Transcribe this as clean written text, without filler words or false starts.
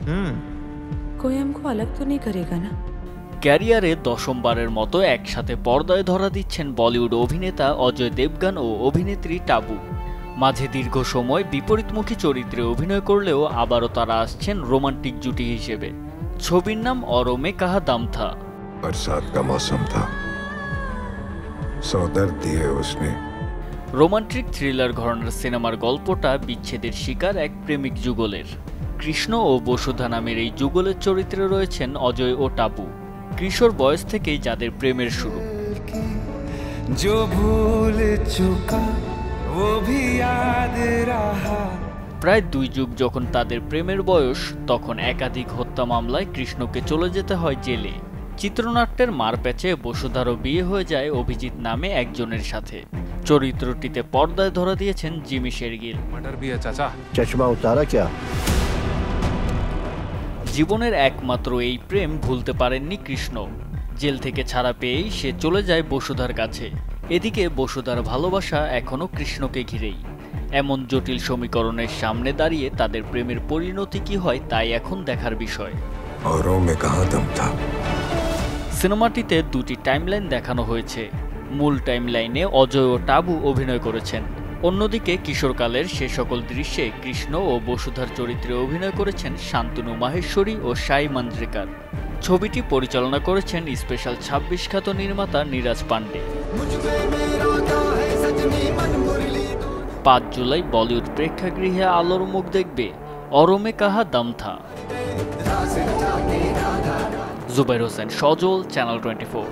कोई हमको अलग तो नहीं करेगा ना? ক্যারিয়ারে দশমবারের মতো একসাথে পর্দায় ধরা দিচ্ছেন বলিউড অভিনেতা অজয় দেবগন ও অভিনেত্রী টাবু। মাঝে দীর্ঘ সময় বিপরীতমুখী চরিত্রে অভিনয় করলেও আবারও তারা আসছেন রোমান্টিক জুটি হিসেবে। ছবির নাম অর মে কাহা দাম থা। बरसात का मौसम था, सौ दर्द दिए उसने। রোমান্টিক থ্রিলার ঘরানার সিনেমার গল্পটা বিচ্ছেদের শিকার এক প্রেমিক যুগলের। কৃষ্ণ ও বসুধা নামের এই যুগলের চরিত্রে রয়েছেন অজয় ও টাবু। কিশোর বয়স থেকেই যাদের প্রেমের শুরু। প্রায় 2 যুগ যখন তাদের প্রেমের বয়স, তখন একাধিক হত্যা মামলায় কৃষ্ণকে চলে যেতে হয় জেলে। চিত্রনাট্যের মারপ্যাচে বসুধারও বিয়ে হয়ে যায় অভিজিৎ নামে একজনের সাথে। চরিত্রটিতে পর্দায় ধরা দিয়েছেন জিমি শেরগিল। চশমা উতারা ক্যা? জীবনের একমাত্র এই প্রেম ভুলতে পারেননি কৃষ্ণ। জেল থেকে ছাড়া পেয়েই সে চলে যায় বসুধার কাছে। এদিকে বসুধার ভালোবাসা এখনও কৃষ্ণকে ঘিরেই। এমন জটিল সমীকরণের সামনে দাঁড়িয়ে তাদের প্রেমের পরিণতি কি হয় তাই এখন দেখার বিষয়। औरों में कहाँ दम था। সিনেমাটিতে 2টি টাইমলাইন দেখানো হয়েছে। মূল টাইমলাইনে অজয় ও টাবু অভিনয় করেছেন। অন্যদিকে কিশোরকালের সে সকল দৃশ্যে কৃষ্ণ ও বসুধার চরিত্রে অভিনয় করেছেন শান্তনু মাহেশ্বরী ও সাই মাঞ্জরেকার। ছবিটি পরিচালনা করেছেন স্পেশাল 26 খ্যাত নির্মাতা নীরাজ পান্ডে। 5 জুলাই বলিউড প্রেক্ষাগৃহে আলোর মুখ দেখবে অর মে কাহা দাম থা। জুবাইর হোসেন সজল, চ্যানেল 24।